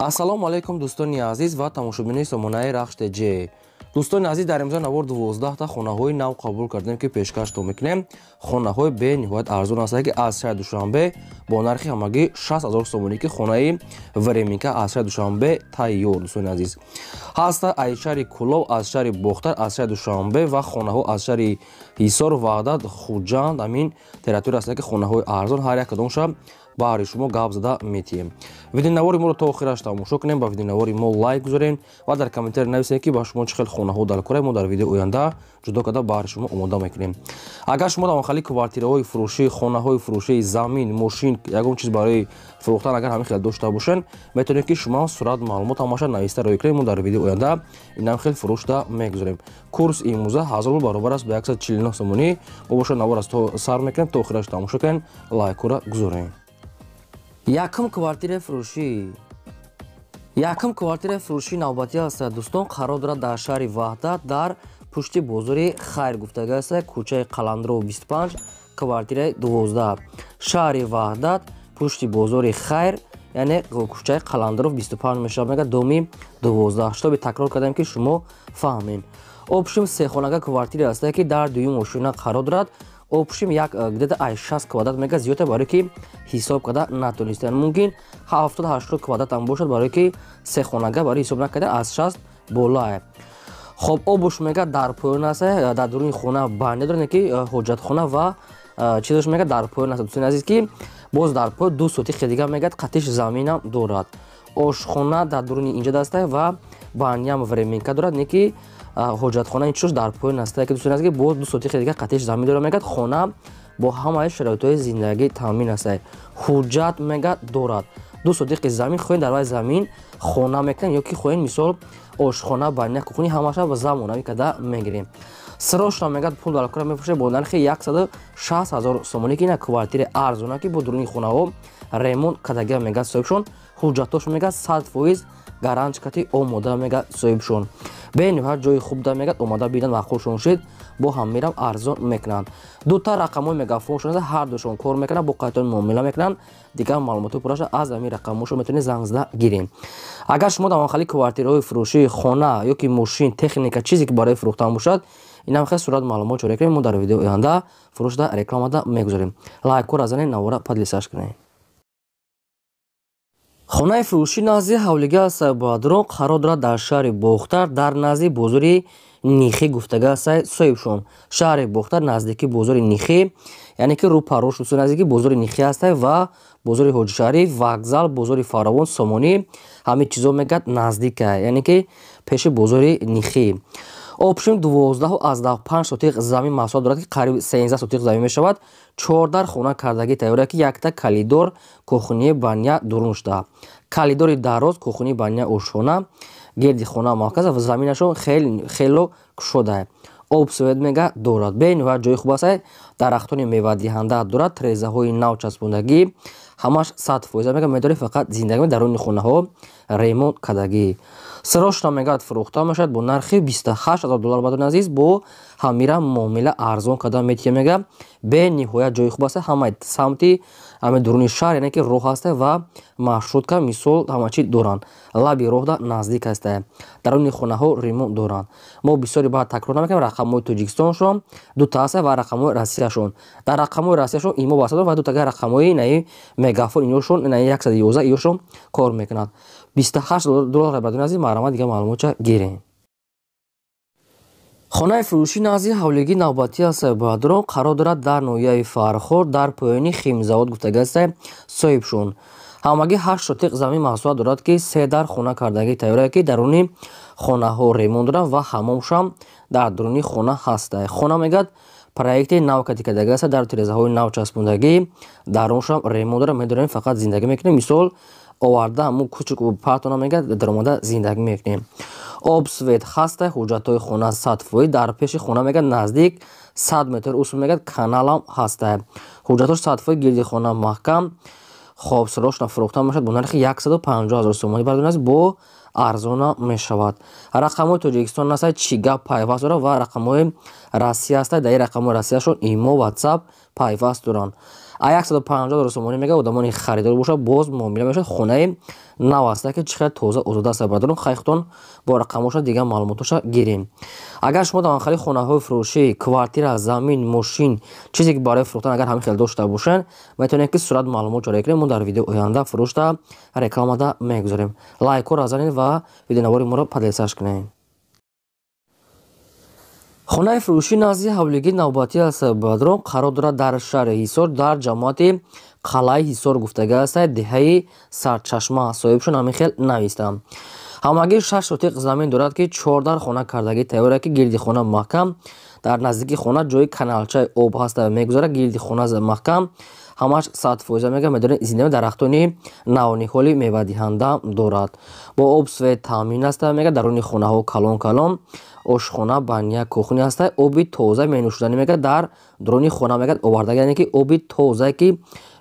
ассалому алайкум дӯстони азиз ва тамошобини сомонаи рахш ТЖ. дӯстони азиз, дар имрӯза навор 12 хонаҳои нав қабул кардем ки пешкаштон мекунем. Хонаҳои бениҳоят арзон ҳастанд ки аз шаҳри Душанбе бо нархи ҳамагӣ 60,000 сомонӣ ки хонаи Временка аз шаҳри Душанбе тайёр. дӯстони азиз ҳаста аз шаҳри Кӯлов, аз шаҳри Бохтар, аз шаҳри Душанбе ва хонаҳо аз шаҳри Ҳисор, Ваҳдат, Хуҷанд амин территория ҳастанд ки хонаҳои арзон ҳар як кадомша баҳри шумо гап зада метиҳем. Видеонавори моро то охираш тамошо кунем, ба видеонавори мо лайк гузорем ва дар комментар нависем ки ба шумо чӣ хел хонаҳо дар кора мо дар видеои оянда ҷудо карда баҳри шумо омода мекунем. Агар шумо давонхали квартираҳои фурӯшӣ, хонаҳои фурӯшӣ, замин, мошин, ягон чиз барои фурӯхтан агар ҳамин хел дошта бошен, метавонед ки шумо сурат маълумот ҳамаша нависта роя кунем. мо дар видеои оянда ин ҳам хел фурӯшта мегузорем. Курс имрӯза 1000 рубл баробар аст ба 149 сомонӣ. Мо боша навор аз то сар мекунем, то охираш тамошо кунем, лайкора гузорем. Якум квартираи фурӯшии навбатӣ аст дӯстон, қарор дорад дар шаҳри Ваҳдат дар пушти бозори Хайр гуфтага аст, кӯчаи Қаландров 25, квартираи 12. шаҳри Ваҳдат пушти бозори Хайр, яъне кӯчаи Қаландров 25 мешавад, мега доми 12. шитоби такрор кардем ки шумо фаҳмед. Обшим сехонага квартира аст ки дар дуюм ошина қарор дорад. Обшим як где-то 60 квадрат мега зиёда, барои ки ҳисоб карда натонистем. Мумкин 70-80 квадрат ам бошад, барои ки се хонага барои ҳисоб накардан аз 60 болае. Хоб обуш мега дар поён аст, дар дуруни хона банд дорад ки ҳоҷатхона ва чизош мега дар поён аст. дӯстони азиз ки боз дар поён 2 сотихи дига мега қатиш заминам дорад. Ошхона дар дуруни инҷа даста ва баням Временка дорад, не ки ҳоҷатхона инчош дар поён аст ки дӯстони азиз ки боз 2 сотихи дига қатиш замин дорад мегад. хона бо ҳамаи шароитҳои зиндагӣ таъмин аст. ҳуҷҷат мега дорад. 2 сотихи замин хоҳен дар вай замин хона мекунем ё ки хоҳен мисол ошхона баня кухни ҳамаша ба замонавӣ карда мегирем. срочно мегад пул дар кора мефурӯшем бо нархи 160,000 сомонӣ ки ина квартира арзона ки бо дуруни хонаҳо ремонт кардагӣ мегад соҳибшон. ҳуҷҷатош мегад 100% гарантикати омода мегад соҳибшон. бениҳоят ҷои хуб да мегад омада бинанд махулшон шед бо ҳам мерам арзон мекунанд. дута рақамҳои мегафоншон ҳар душон кор мекунанд, бо қайтон муомила мекунанд. дигар маълумоти пурраша аз ҳамин рақамҳошон метавонед занг зада гирем. агар шумо давонхали квартираҳои фурӯшии хона ё ки мошин, техника, чизе ки барои фурӯхтан бошад, ин ҳам хел сурат маълумот ҷорӣ кунем. мо дар видеои оянда фурӯшда рекламада мегузорем. лайкора занед, навора подлисаш кунед. хонаи фурӯшӣ назди ҳавлиги аст боадрон, қарор дорад дар шаҳри Бохтар дар назди бозори Нихӣ гуфтага аст соҳибшон. шаҳри Бохтар наздики бозори Нихӣ, яъне ки рӯ парош наздики бозори Нихӣ аст ва бозори Ҳоҷишариф, вокзал, бозори Фаровон, Сомонӣ, ҳамин чизо мегад наздик, яъне ки пеши бозори Нихӣ. обшим 12,5 сотих замин маҳсулот дорад ки қариб 13 сотих замин мешавад. 14 хона кардагӣ тайёр ки якта калидор, кухни баня дуруншта, калидори дароз, кухни баня ошхона, гирди хона маҳказ ва заминашон хело кушода. обсвет мега дорад. бениҳоят ҷои хуб аст. дарахтони мевадиҳанда дорад, трезаҳои нав часпондагӣ, ҳамаш 100% мега медори фақат зиндагӣ даруни хонаҳо ремонт кардагӣ. срочно мегад фурӯхта мешавад бо нархи $28,000 бадон азиз, бо ҳамира муомила арзон карда метиҳем мега. бениҳоят ҷои хуб аст. ҳамаи самти ҳамаи дуруни шаҳр, яъне ки роҳ аст ва маршрутка мисол ҳама чи доранд. лаби роҳ да наздик аст. даруни хонаҳо ремонт доранд. мо бисёри баъд такрор намекунем. рақамҳои Тоҷикистоншон дута аст ва рақамҳои Россияшон. дар рақамҳои Россияшон имо баста дорад ва дутага рақамҳои наи мегафон иношон 111 иёшон кор мекунад. $28 бадон азиз, марама дигар маълумотша гирем. хонаи фурӯшӣ назди ҳавлиги навбатӣ аст боадрон, қарор дорад дар ноҳияи Фархор дар поёни химзавод гуфтага аст соҳибшон. ҳамагӣ 8 сотих замин маҳсулот дорад ки 3 дар хона кардагӣ тайёр ки даруни хонаҳо ремонт дорад ва ҳамомшам дар дуруни хона ҳаст. хона мегад проекти нав кардагӣ аст, дар тирезаҳои нав часпондагӣ, дароншам ремонт дорад. медорем фақат зиндагӣ мекунем, мисол оварда ҳамун кучук партона мегад даромада зиндагӣ мекунем. обсвет ҳаст. ҳуҷҷатҳои хона 100%. дар пеши хона мегад наздик 100 метр усул мегад каналам ҳаст. ҳуҷҷатош 100%. гирди хона маҳкам. хоб срочно фурӯхта мешавад бо нархи 150,000 сомонӣ бардон аст, бо арзона мешавад. рақамҳои Тоҷикистон аст, чига пайваст дорад ва рақамҳои Россия аст. дар ин рақамҳои Россияшон имо, WhatsApp пайваст доранд. 150,000 сомонӣ мегӯяд одамони харидор бошад боз муомила мешавад хонаи нав аст ки чӣ қадар тоза озода аст бадарон хайхтон бо рақамоша дигар маълумотоша гирем. Агар шумо дар манхали хонаҳои фурӯшӣ квартира замин мошин чизе ки барои фурӯхтан агар ҳамин хел дошта бошен метавонед ки сурат маълумот ҷорӣ кунед. мо дар видеои оянда фурӯшта рекламада мегузорем. лайкро разанед ва видеонавори моро подлисаш кунед. хонаи фурӯшӣ назди ҳавлигии навбатӣ аст бадарон қарор дорад дар шаҳри ҳисор дар ҷамоати қалъаи ҳисор гуфтага аст деҳаи сарчашма соҳибшон ҳамин хел навистам. ҳамагӣ 6 сотиқ замин дорад ки 14 хона кардагӣ тайёр ки гирди хона маҳкам дар наздики хона ҷои каналчаи об ҳаста мегузарад гирди хона маҳкам ҳамаш 100% мега медонед зиндаи дарахтони навниҳоли мевадиҳанда дорад бо об свет таъмин аст мега даруни хонаҳо калон калон ошхона баня кухня аст оби тоза менӯшиданӣ мега дар дуруни хона мега овардаги яъне ки оби тоза ки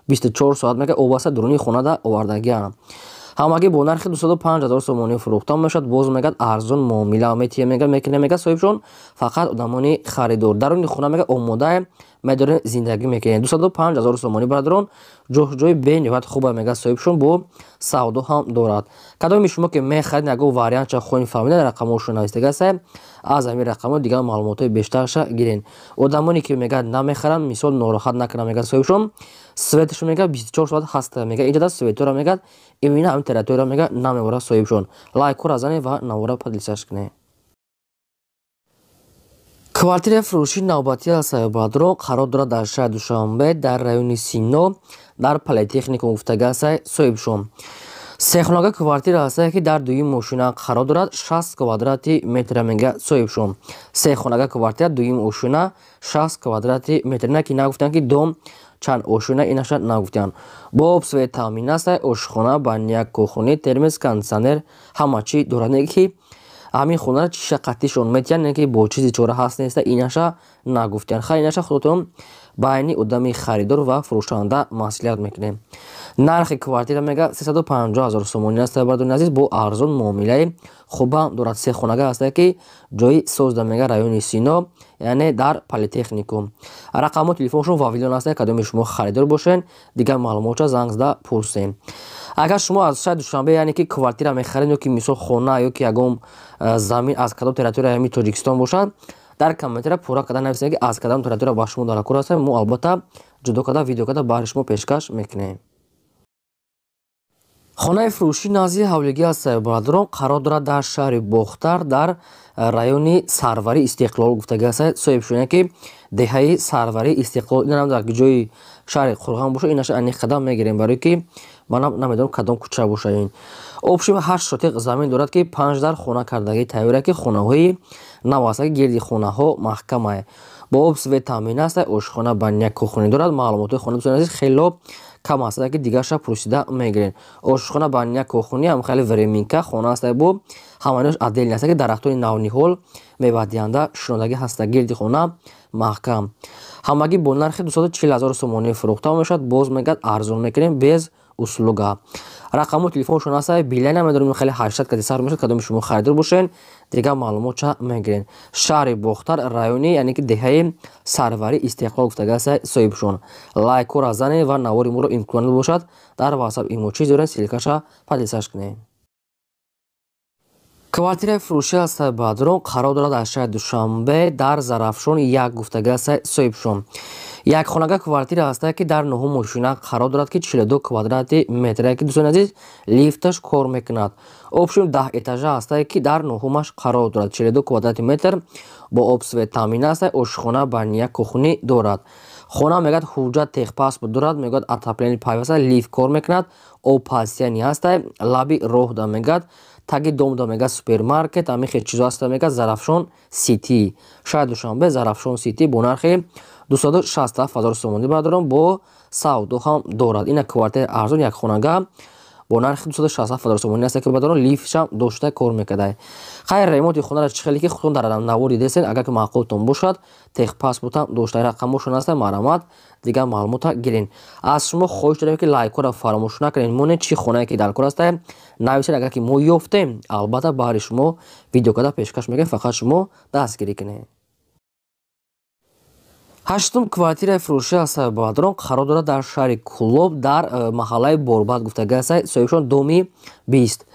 24 соат мега об аст дуруни хонада овардагиам. ҳамагӣ бо нархи 25000 сомонӣ фурӯхта мешавад. боз мегӯяд арзон муомила метия мега мекуне мега соҳибшон фақат одамони харидор даруни хона мега омода медорен зиндагӣ мекунед. 25000 сомонӣ бадарон ҷоҳ бениҳоят хуба мега соҳибшон бо савдо ҳам дорад. кадоми шумо ки мехарид ягон вариантша хоҳем фаҳмида рақамошро навистага аст аз ҳамин рақамо дигар маълумотои бештарша гирен. одамоне ки мегӯяд намехарам мисол нороҳат накунам мега соҳибшон светшо мега 24 соат ҳаста мега инҷода светора мега имина ҳамин территория мега намебора соҳибшон. лайкро разанед ва навора подлисаш кунед. квартираи фурӯшии навбатӣ аст бадарон қарор дорад дар шаҳри душанбе дар райони сино дар политехникум гуфтага аст соҳибшон. сехонага квартира аст ки дар дуюми мошина қарор дорад 60 квадрати метр мега соҳибшон. сехонага квартира дуюми ошина 60 квадрати метр ина ки нагуфтанд ки дом чанд ошина инаша нагуфтанд. бо об свет таъмин аст ошхона баня кухни термос кондитсионер ҳама чӣ дорад не ки ҳамин хонара чиша қаттишон метиянд ки бо чизи чора ҳаст неста инаша нагуфтанд. хай инаша худотон байни одами харидор ва фурӯшанда маслиҳат мекунем. нархи квартира мега 350000 сомонӣ аст бадарон азиз бо арзон муомилаи хуба дорад. сехонага аст ки ҷои созда мега райони сино яъне дар политехникум. рақамо телефоншон ва видео аст кадоми шумо харидор бошен дигар маълумотша занг зада пурсем. агар шумо аз шаҳри душанбе яъне ки квартира мехаред ё ки мисол хона ё ки ягон замин аз кадом территорияи тоҷикистон бошад дар комментария пурра карда нависед ки аз кадом территория ба шумо даркор аст мо албатта ҷудо карда видео карда баҳри шумо пешкаш мекунем. хонаи фурӯшии назди ҳавлигӣ аст бадарон қарор дорад дар шаҳри бохтар дар райони сарвари истиқлол гуфтага аст соҳибшон ки деҳаи сарвари истиқлол ина намедонам ки ҷои шаҳри қурған боша инаша ани қадам мегирем барое ки манам намедонам кадом кӯча боша ин. обшим 8 сотиқ замин дорад ки 5 дар хона кардагӣ тайёр ки хонаҳои нав аст ки гирди хонаҳо маҳкама бо об свет таъмин аст ошхона баня кухни дорад. маълумотои хона дӯстон хело кам аст ки дигарша пурсида мегирен. ошхона баня кухни ҳам хеле временка хона аст бо ҳаманош отдельно аст ки дарахтони навниҳол мевадиҳанда шунодагӣ ҳаста гирди хона маҳкам. ҳамагӣ бо нархи 240000 сомонӣ фурӯхта мешавад. боз мегӯяд арзон мекунем без услуга. рақамо телефоншон аст билай намедонем хеле 800 кади сар мешавад кадоми шумо харидор бошен дигар маълумотша мегирен. шаҳри бохтар райони яъне ки деҳаи сарвари истиқлол гуфтага аст соҳибшон. лайкро разанед ва навори моро имконат бошад дар ватсап эмочи зорен силкаша подлисаш кунед. квартираи фурӯшӣ аст бадарон қарор дорад дар шаҳри душанбе дар зарафшон як гуфтага аст соҳибшон. якхонага квартира аст ки дар 9 мошина қарор дорад ки 42 квадрати метр ки дӯстони азиз лифташ кор мекунад. обшим 10 этажа аст ки дар 9-маш қарор дорад 42 квадрати метр бо об свет таъмин аст ошхона баня кухни дорад. хона мегӯяд ҳуҷҷат техпаспорт дорад мегӯяд отоплени пайваста лифт кор мекунад об пастяни аст лаби роҳ да мегӯяд таги дом да мега супермаркет ҳамин хел чизо аст мега зарафшон сити шаҳри душанбе зарафшон сити бо нархи 267000 сомонӣ бадарон бо савдо ҳам дорад. ина квартираи арзон якхонага бо нархи 267000 сомонӣ аст ки бадарон лифтшам дошта кор мекардай. хайр ремонти хонара чӣ хеле ки худтон дар навори десен агар ки маъқултон бошад техпаспортам дошта рақамошон аст марамат дигар маълумота гирен. аз шумо хоҳиш дорем ки лайкора фаромӯш накунед. моне чӣ хонае ки дар кор аст нависед агар ки мо ёфтем албатта баҳри шумо видео карда пешкаш мекунем фақат шумо дастгирӣ кунед. ҳаштум квартираи фурӯшӣ аз Баҳодирон қарор дорад дар шаҳри Кӯлоб дар маҳаллаи Борбад гуфтага аст. соҳибшон доми 20.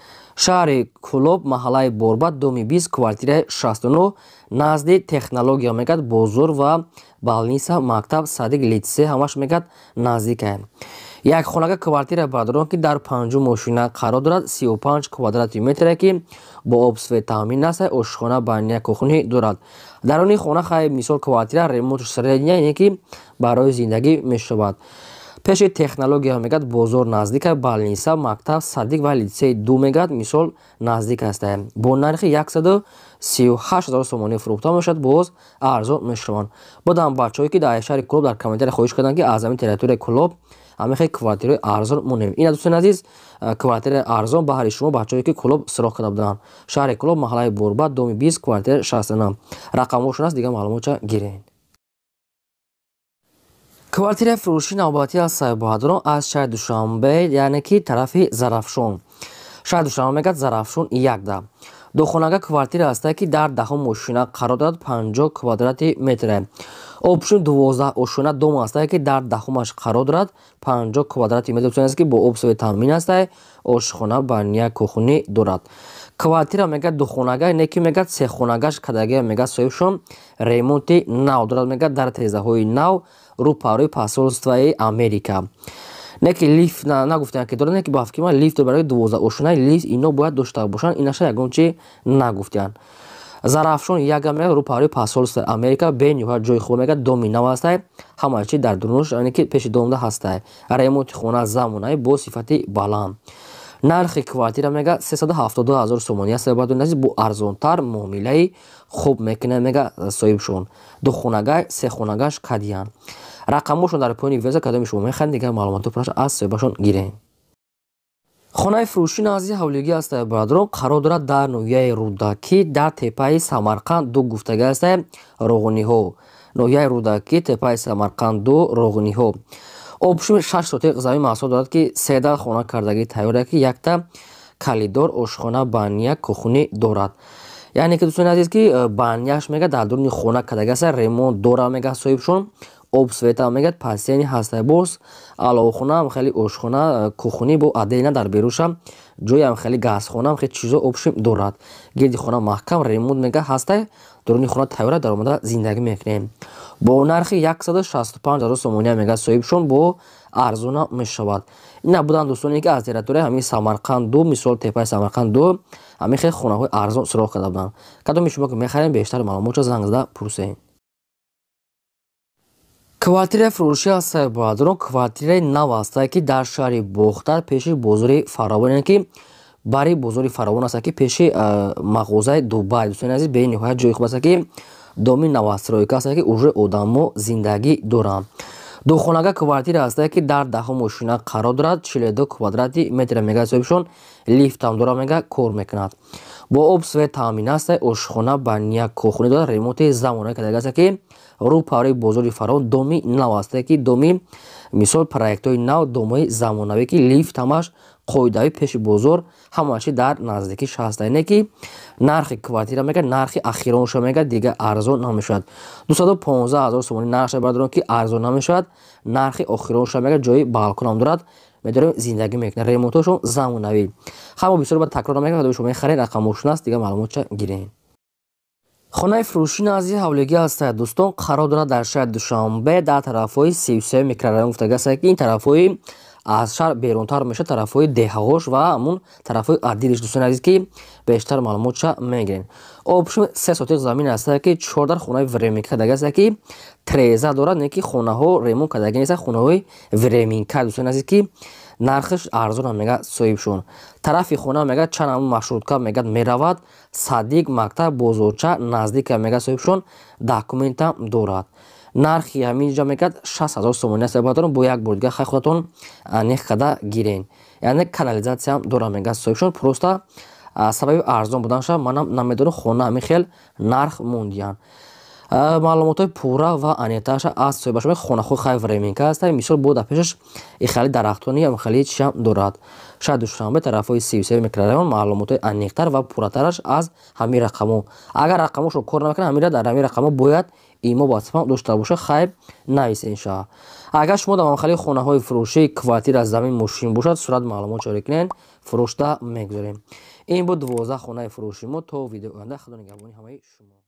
шаҳри Кӯлоб маҳаллаи Борбад доми 20 квартираи 69 назди технология мегӯяд бозор ва балниса мактаб садик литсей ҳамаш мегӯяд наздикае. Якхонага квартираи Баҳодирон ки дар 5 мошина қарор дорад 35 квадрати метре ки бо обсвет таъмин аст. ошхона баня кухнӣ дорад. даруни хона хай мисол квартира ремонтш средня ине ки барои зиндагӣ мешавад. пеши технология мегӯяд бозор наздик балниса мактаб садик ва литсей 2 мегӯяд мисол наздик аст. бо нархи 138 000 сомонӣ фурӯхта мешавад. боз арзон мешаванд. бодам бачаҳое ки дар шаҳри Кӯлоб дар комментари хоҳиш карданд ки аз ҳамин территорияи Кӯлоб ҳамихе квартираи арзон монем. ин дӯстони азиз квартираи арзон баҳри шумо бачаҳое ки Кӯлоб суроғ карда буданд. шаҳри Кӯлоб маҳаллаи Борбад доми 20 квартираи 69 рақамҳошон аст. дигар маълумотша гиред. квартираи фурӯши навбатӣ аз Баҳодирон аз шаҳри Душанбе яъне ки тарафи Зарафшон. шаҳри Душанбе мегӯяд Зарафшон 1 духонага квартира аст ки дар 10 мошина қарор дорад 50 квадрати метре. обшин 12 ошхона дом аст ки дар 10-маш қарор дорад 50 квадрати метр ки бо обсови таъмин аст. ошхона баня кухнӣ дорад. квартира мегӯяд духонага не ки мегӯяд сехонагаш кадаги мегӯяд соҳибшон ремонти нав дорад мегӯяд дар тезаҳои нав рӯпарои посолствои Америка. не ки лифт нагуфтанд ки дорад не ки ба фикри ман лифт барои 12 ошхона лифт ино бояд дошта бошанд. инаша ягон чи нагуфтанд. Зарафшон 1 мегӯяд рӯпарои посолствои Америка бе ниҳоят ҷои хуб мегӯяд доми нав аст. ҳама чи дар дурунш яъне ки пеши домда ҳаст. ремонти хона замонаӣ бо сифати баланд. нархи квартира мегӯяд 372 000 сомонӣ аст. бо арзонтар муомилаи хуб мекунад мегӯяд соҳибшон. духонага сехонагаш кадиян. рақамҳошон дар поёни видео кадоми шумо мехаред. дигар маълумотро аз соҳибашон гиред. хонаи фурӯшӣ назди ҳавлигӣ аст Баҳодирон қарор дорад дар ноҳияи Рӯдакӣ дар теппаи Самарқанд 2 гуфтага аст. Роғниҳо ноҳияи Рӯдакӣ теппаи Самарқанд 2 роғниҳо. обшуми 6 сотиқ замин маҳсул дорад ки 13 хона кардагӣ тайёр ки якта калидор ошхона баня кухнӣ дорад. яъне ки дӯстони азиз ки баняш мегӯяд дар дуруни хона кардагӣ аст. ремонт дора мегӯяд соҳибшон. обсвета мегӯяд пасени ҳаста. боз аловхонаам хеле ошхона кухнӣ бо адена дар берушам ҷоям хеле газхонаам хеле чизо обшим дорад. гирди хона маҳкам ремонт мегӯяд ҳаста. дуруни хона тайёра даромада зиндагӣ мекунем. бо нархи 165 000 сомонӣ мегӯяд соҳибшон бо арзона мешавад. ина буданд дӯстоне ки аз территорияи ҳамин Самарқанд 2 мисол теппаи Самарқанд 2 ҳамин хеле хонаҳои арзон суроғ карда буданд. кадоми шумо ки мехарем бештар маълумотро занг зада пурсед. квартираи фурӯшӣ аз Баҳодирон квартираи нав аст ки дар шаҳри Бохтар пеши бозори Фаровон яъне ки бари бозори Фаровон аст ки пеши мағозаи Дубай. дӯстони азиз бениҳоят ҷои хуб аст ки доми навастройка аст ки уже одамо зиндагӣ доранд. духонага квартира аст ки дар 10 мошина қарор дорад 42 квадрати метре мегӯяд соҳибшон. лифтам дора мегӯяд кор мекунад. бо обсвет таъмин аст. ошхона баня кухнӣ дорад. ремонти замонаӣ кардагӣ аст ки рӯпарои бозори Фаровон доми нав аст ки доми мисол проектҳои нав домои замонавӣ ки лифт ҳамаш қоидави пеши бозор ҳамаши дар наздикиш ҳаст. не ки нархи квартира мегӯяд нархи ахиронша мегӯяд дигар арзон намешавад. 215 000 сомонӣ нархша Баҳодирон ки арзон намешавад. нархи охиронша мегӯяд ҷои балконам дорад. медорем зиндагӣ мекунад. ремонтҳошон замонавӣ. ҳама бисёр ба такрор намекунад. шумо мехаред рақамҳошон аст. дигар маълумотша гиред. хонаи фурӯшӣ назди ҳавлигӣ аст дӯстон қарор дорад дар шаҳри Душанбе дар тарафҳои 33 микрорайон гуфтага аст ки ин тарафҳои аз шаҳр берунтар мешавад. тарафҳои деҳаҳош ва ҳамун тарафҳои адилиш дӯстони азиз ки бештар маълумотша мегиред. обшуми 3 сотиқ замин аст ки 14 хонаи временка кардагӣ аст ки треза дорад. не ки хонаҳо ремонт кардагӣ нест. хонаҳои временка дӯстони азиз ки нархиш арзон мегӯяд соҳибшон. тарафи хона мегӯяд чанд маршрутка мегӯяд меравад. садик мактаб бозорча наздик мегӯяд соҳибшон. документам дорад. нархи ҳаминҷа мегӯяд 6 000 сомонӣ аст. Баҳодирон бо як бор дигар хай худатон нех карда гирен. яъне канализатсияам дора мегӯяд соҳибшон. просто сабаби арзон буданша манам намедонам хона ҳамин хел нарх мондиян. маълумотҳои пурра ва аниқтааша аз соҳибашои хонаҳои хай временка ҳастад. Мисол бода пешаш ихали дарахтони ям хали чишам дорад. Шаҳри Душанбе тарафҳои 33 микрорайон маълумотҳои аниқтар ва пурратараш аз ҳамин рақамҳо. Агар рақамҳошро кор намекунад, ҳамира дар ҳамин рақамҳо бояд имо ба спам дошта боша, хайр нависед иншоалло. Агар шумо дар махалли хонаҳои фурӯшии квартира, замин, мошин бошад, сурат маълумот ҷорӣ кунед, фурӯшта мегузорем. Ин буд 12 хонаи фурӯши мо. То видеои оянда, худо нигаҳбони ҳамаи шумо.